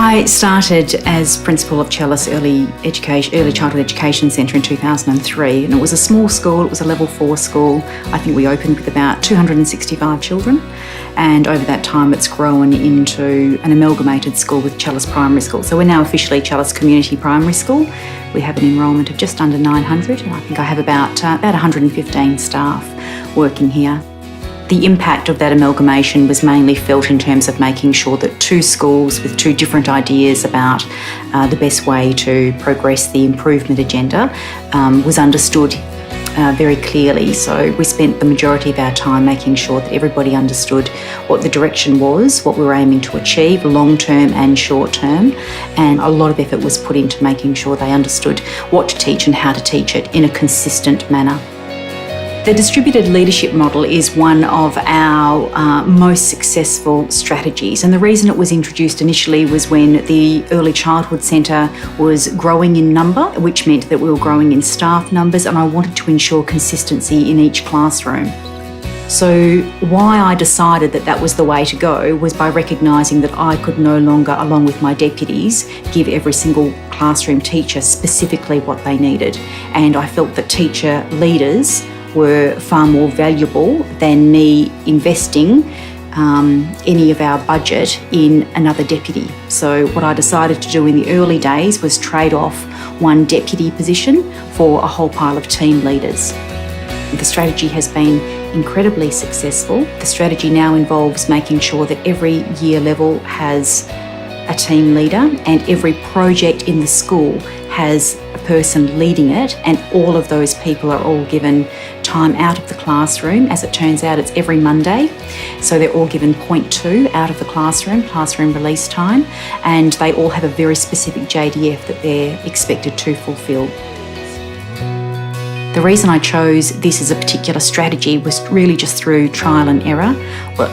I started as principal of Chalice Early Childhood Education Centre in 2003, and it was a small school. It was a level 4 school. I think we opened with about 265 children, and over that time it's grown into an amalgamated school with Chalice Primary School. So we're now officially Chalice Community Primary School. We have an enrolment of just under 900, and I think I have about 115 staff working here. The impact of that amalgamation was mainly felt in terms of making sure that two schools with two different ideas about the best way to progress the improvement agenda was understood very clearly. So we spent the majority of our time making sure that everybody understood what the direction was, what we were aiming to achieve, long-term and short-term, and a lot of effort was put into making sure they understood what to teach and how to teach it in a consistent manner. The distributed leadership model is one of our most successful strategies, and the reason it was introduced initially was when the Early Childhood Centre was growing in number, which meant that we were growing in staff numbers, and I wanted to ensure consistency in each classroom. So why I decided that that was the way to go was by recognising that I could no longer, along with my deputies, give every single classroom teacher specifically what they needed, and I felt that teacher leaders were far more valuable than me investing any of our budget in another deputy. So what I decided to do in the early days was trade off one deputy position for a whole pile of team leaders. The strategy has been incredibly successful. The strategy now involves making sure that every year level has a team leader and every project in the school has a person leading it, and all of those people are all given time out of the classroom. As it turns out, it's every Monday, so they're all given 0.2 out of the classroom release time, and they all have a very specific JDF that they're expected to fulfil. The reason I chose this as a particular strategy was really just through trial and error, but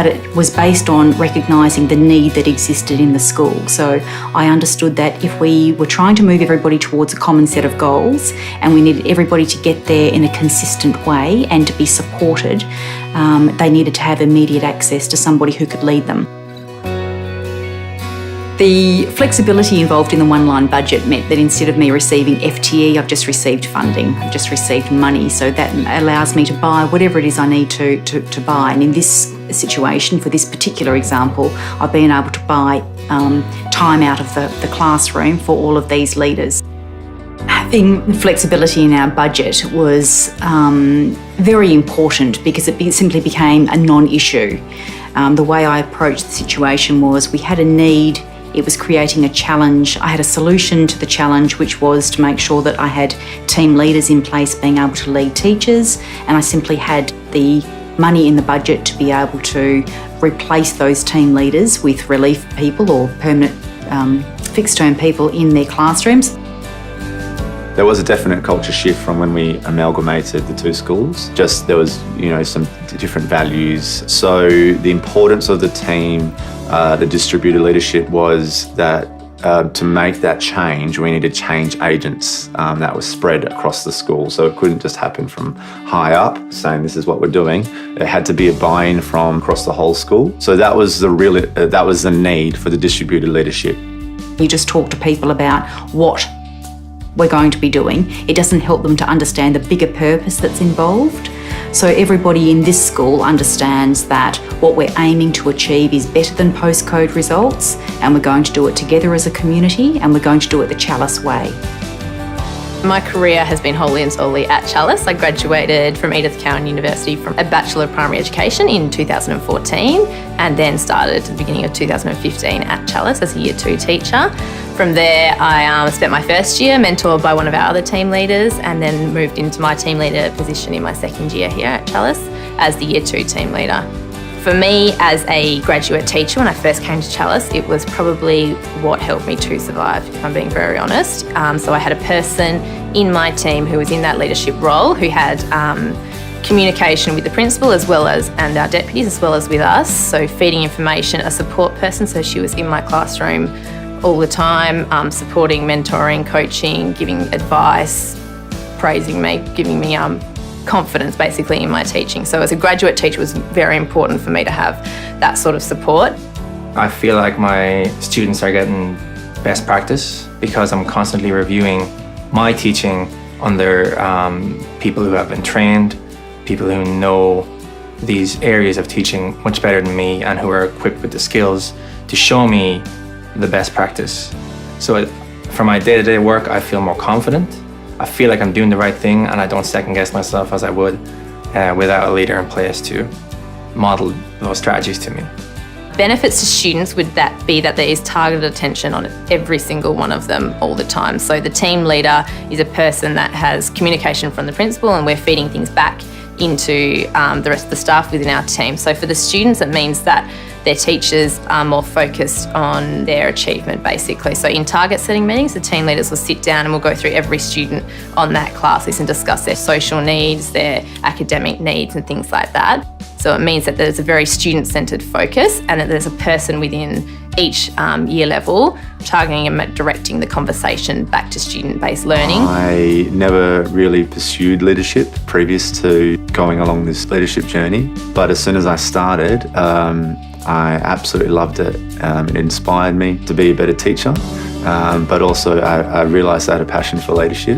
it was based on recognising the need that existed in the school. So I understood that if we were trying to move everybody towards a common set of goals and we needed everybody to get there in a consistent way and to be supported, they needed to have immediate access to somebody who could lead them. The flexibility involved in the one-line budget meant that instead of me receiving FTE, I've just received funding, I've just received money. So that allows me to buy whatever it is I need to buy. And in this situation, for this particular example, I've been able to buy time out of the classroom for all of these leaders. Having flexibility in our budget was very important because it simply became a non-issue. The way I approached the situation was we had a need. It was creating a challenge. I had a solution to the challenge, which was to make sure that I had team leaders in place being able to lead teachers, and I simply had the money in the budget to be able to replace those team leaders with relief people or permanent fixed-term people in their classrooms. There was a definite culture shift from when we amalgamated the two schools. Just there was, some different values. So the importance of the team, the distributed leadership was that to make that change, we needed change agents that were spread across the school. So it couldn't just happen from high up saying this is what we're doing. It had to be a buy-in from across the whole school. So that was the need for the distributed leadership. You just talk to people about what we're going to be doing. It doesn't help them to understand the bigger purpose that's involved. So everybody in this school understands that what we're aiming to achieve is better than postcode results, and we're going to do it together as a community, and we're going to do it the Chalice way. My career has been wholly and solely at Chalice. I graduated from Edith Cowan University from a Bachelor of Primary Education in 2014 and then started at the beginning of 2015 at Chalice as a Year 2 teacher. From there, I spent my first year mentored by one of our other team leaders and then moved into my team leader position in my second year here at Chalice as the Year 2 team leader. For me, as a graduate teacher, when I first came to Chalice, it was probably what helped me to survive, if I'm being very honest. So I had a person in my team who was in that leadership role who had communication with the principal and our deputies as well as with us. So feeding information, a support person, so she was in my classroom all the time, supporting, mentoring, coaching, giving advice, praising me, giving me confidence basically in my teaching. So as a graduate teacher, it was very important for me to have that sort of support. I feel like my students are getting best practice because I'm constantly reviewing my teaching under people who have been trained, people who know these areas of teaching much better than me and who are equipped with the skills to show me the best practice. So for my day-to-day work, I feel more confident. I feel like I'm doing the right thing and I don't second guess myself as I would without a leader in place to model those strategies to me. Benefits to students would be that there is targeted attention on every single one of them all the time. So the team leader is a person that has communication from the principal and we're feeding things back into the rest of the staff within our team. So for the students, it means that their teachers are more focused on their achievement, basically. So in target setting meetings, the team leaders will sit down and we'll go through every student on that class list and discuss their social needs, their academic needs and things like that. So it means that there's a very student-centred focus and that there's a person within each year level targeting and directing the conversation back to student-based learning. I never really pursued leadership previous to going along this leadership journey, but as soon as I started, I absolutely loved it. It inspired me to be a better teacher, but also I realised I had a passion for leadership.